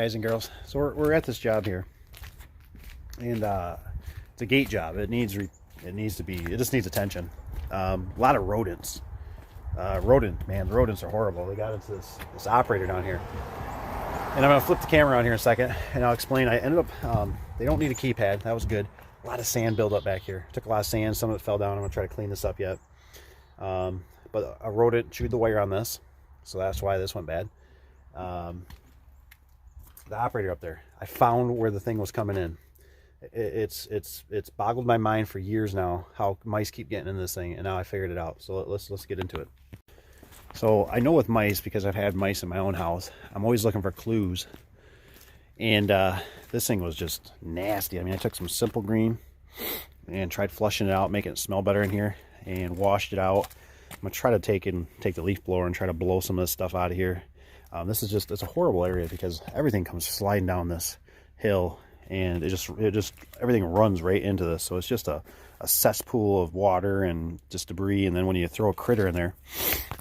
Guys and girls, so we're at this job here, and it's a gate job. It just needs attention. A lot of rodents. The rodents are horrible. They got into this operator down here, and I'm gonna flip the camera on here in a second, and I'll explain. I ended up they don't need a keypad. That was good. A lot of sand built up back here. Took a lot of sand. Some of it fell down. I'm gonna try to clean this up yet. But a rodent chewed the wire on this, so that's why this went bad. The operator up there, I found where the thing was coming in. It's boggled my mind for years now how mice keep getting in this thing, and now I figured it out. So let's get into it. So I know with mice, because I've had mice in my own house, I'm always looking for clues. And this thing was just nasty. I mean, I took some Simple Green and tried flushing it out, making it smell better in here, and washed it out. I'm gonna try to take the leaf blower and try to blow some of this stuff out of here. This is just, it's a horrible area because everything comes sliding down this hill, and it just everything runs right into this. So it's just a cesspool of water and just debris. And then when you throw a critter in there,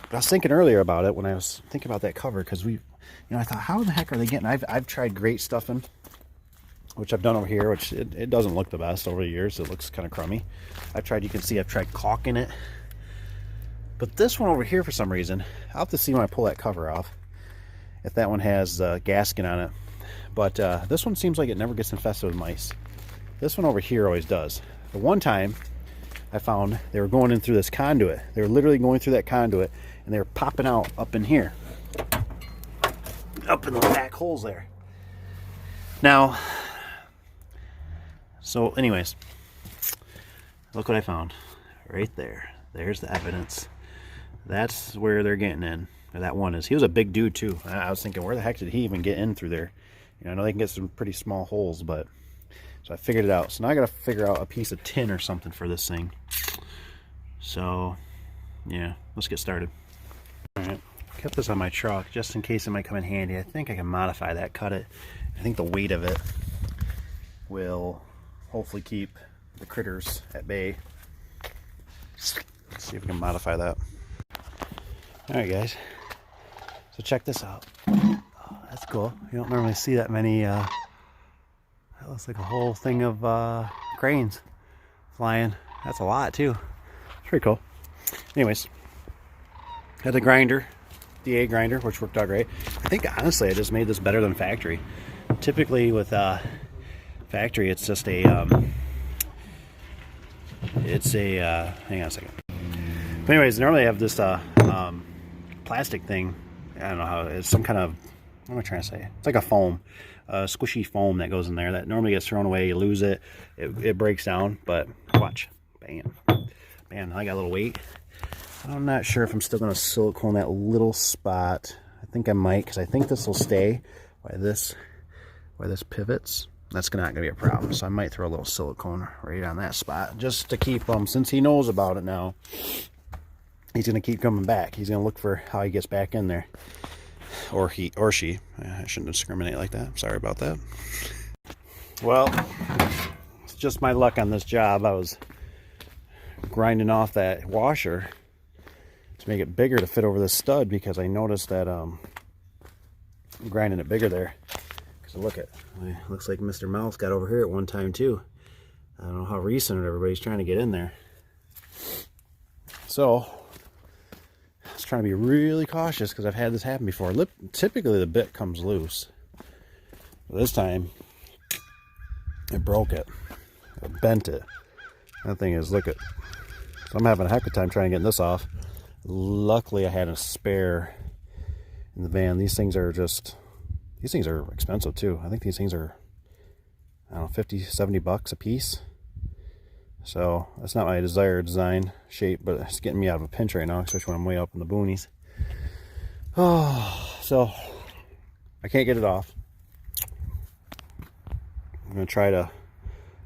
but I was thinking earlier about it when I was thinking about that cover, because I thought, how the heck are they getting? I've tried grate stuffing, which I've done over here, which it doesn't look the best over the years. It looks kind of crummy. You can see I've tried caulking it, but this one over here, for some reason, I'll have to see when I pull that cover off if that one has a gasket on it. But this one seems like it never gets infested with mice. This one over here always does. The one time I found they were going in through this conduit. They were literally going through that conduit, and they were popping out up in here, up in the back holes there. Now, so anyways, look what I found right there. There's the evidence. That's where they're getting in. That one is. He was a big dude too. I was thinking, where the heck did he even get in through there? I know they can get some pretty small holes, but so I figured it out. So now I got to figure out a piece of tin or something for this thing. So yeah, let's get started. All right, kept this on my truck just in case it might come in handy. I think I can modify that, cut it. I think the weight of it will hopefully keep the critters at bay. Let's see if we can modify that. All right, guys. So check this out. Oh, that's cool. You don't normally see that many. That looks like a whole thing of cranes flying. That's a lot too. It's pretty cool. Anyways, had the grinder, DA grinder, which worked out great. I think honestly, I just made this better than factory. Typically with factory, it's just a hang on a second. But anyways, normally I have this plastic thing. I don't know how it's some kind of, what am I trying to say? It's like a foam, squishy foam that goes in there that normally gets thrown away. You lose it, it breaks down. But watch, bam, bam. I got a little weight. I'm not sure if I'm still going to silicone that little spot. I think I might, because I think this will stay where this pivots. That's not going to be a problem. So I might throw a little silicone right on that spot just to keep him, since he knows about it now. He's going to keep coming back. He's going to look for how he gets back in there. Or he or she. I shouldn't discriminate like that. Sorry about that. Well, it's just my luck on this job. I was grinding off that washer to make it bigger to fit over this stud, because I noticed that I'm grinding it bigger there. Because look at, it looks like Mr. Mouse got over here at one time too. I don't know how recent everybody's trying to get in there. So I was trying to be really cautious because I've had this happen before. Typically the bit comes loose. But this time it broke it. It bent it. That thing is, look at. So I'm having a heck of a time trying to get this off. Luckily I had a spare in the van. These things are expensive too. I think these things are, I don't know, 50, 70 bucks a piece. So that's not my desired design shape, but it's getting me out of a pinch right now, especially when I'm way up in the boonies. Oh, so I can't get it off. I'm gonna try to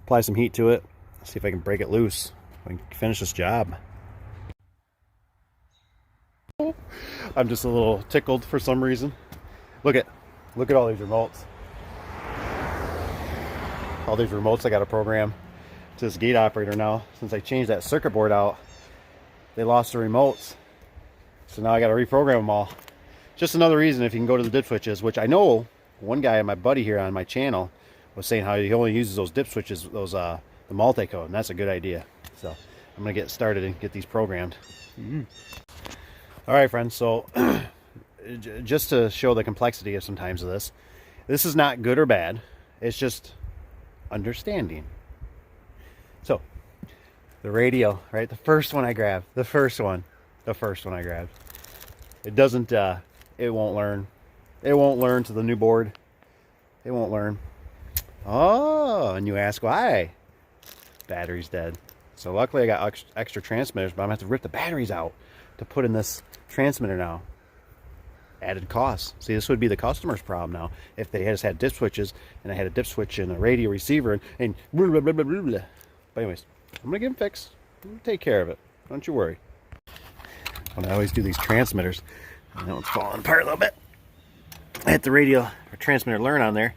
apply some heat to it, see if I can break it loose. I can finish this job. I'm just a little tickled for some reason. Look at all these remotes. All these remotes I got to program to this gate operator now. Since I changed that circuit board out, they lost the remotes. So now I got to reprogram them all. Just another reason, if you can go to the did switches, which I know one guy, my buddy here on my channel, was saying how he only uses those dip switches, those the multi-code, and that's a good idea. So I'm gonna get started and get these programmed. All right, friends. So just to show the complexity of sometimes of this is not good or bad. It's just understanding. So the radio, right? The first one I grabbed. The first one I grabbed. It doesn't. It won't learn. It won't learn to the new board. It won't learn. Oh, and you ask why? Battery's dead. So luckily I got extra transmitters, but I'm gonna have to rip the batteries out to put in this transmitter now. Added cost. See, this would be the customer's problem now if they just had dip switches and I had a dip switch and a radio receiver and blah, blah, blah, blah, blah, blah. But anyways, I'm gonna get them fixed. I'm gonna take care of it. Don't you worry. When I always do these transmitters, I know it's falling apart a little bit. I hit the radio or transmitter learn on there.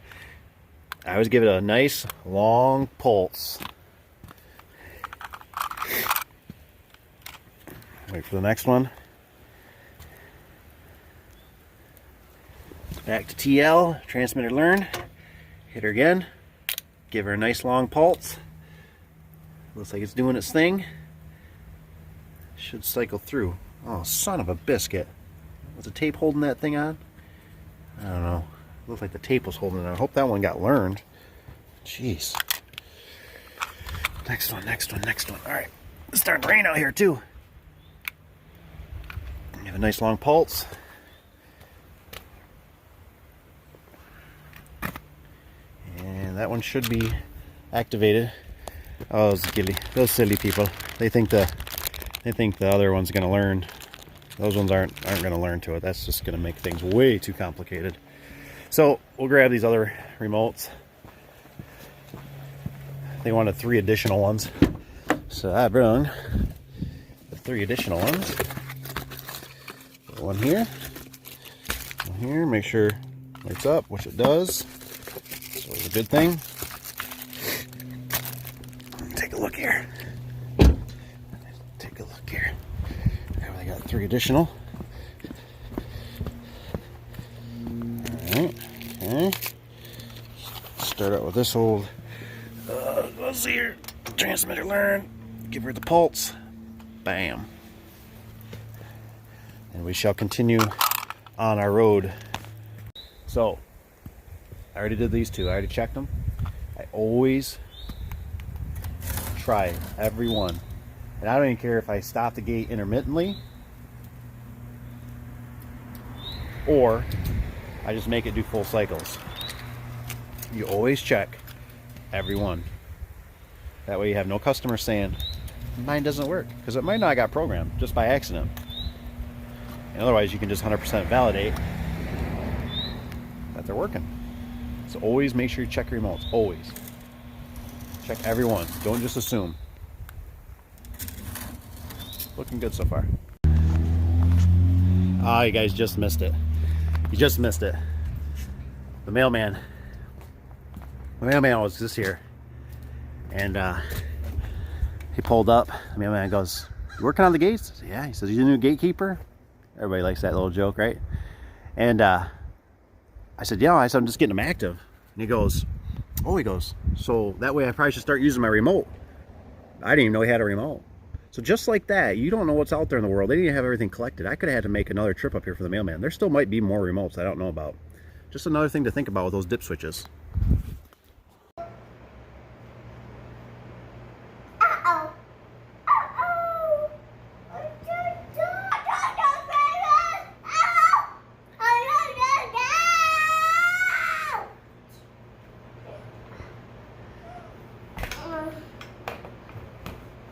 I always give it a nice long pulse. Wait for the next one. Back to TL, transmitter learn. Hit her again. Give her a nice long pulse. Looks like it's doing its thing. Should cycle through. Oh, son of a biscuit. Was the tape holding that thing on? I don't know. Looked like the tape was holding it on. I hope that one got learned. Jeez. Next one. All right. It's starting to rain out here too. You have a nice long pulse. And that one should be activated. Oh, those silly people. They think the other one's gonna learn. Those ones aren't gonna learn to it. That's just gonna make things way too complicated. So we'll grab these other remotes. They wanted 3 additional ones, so I brought the 3 additional ones. One here, make sure it lights up, which it does. So it's a good thing. Take a look here. I got 3 additional. Alright, okay. Start out with this old, let's see here, transmitter learn. Give her the pulse. Bam. And we shall continue on our road. So, I already did these 2. I already checked them. I always try every one. And I don't even care if I stop the gate intermittently or I just make it do full cycles. You always check every one. That way you have no customer saying, mine doesn't work. Because it might not have got programmed just by accident. And otherwise you can just 100% validate that they're working. So always make sure you check your remotes. Always. Check every one. Don't just assume. Looking good so far. Ah, you guys just missed it. You just missed it. The mailman was just here. And he pulled up. The mailman goes, "You working on the gates?" I said, "Yeah." He says, "You the new gatekeeper?" Everybody likes that little joke, right? And I said, "Yeah." I said, "I'm just getting them active." And he goes, "So that way I probably should start using my remote." I didn't even know he had a remote. So just like that, you don't know what's out there in the world. They didn't have everything collected. I could have had to make another trip up here for the mailman. There still might be more remotes I don't know about. Just another thing to think about with those dip switches.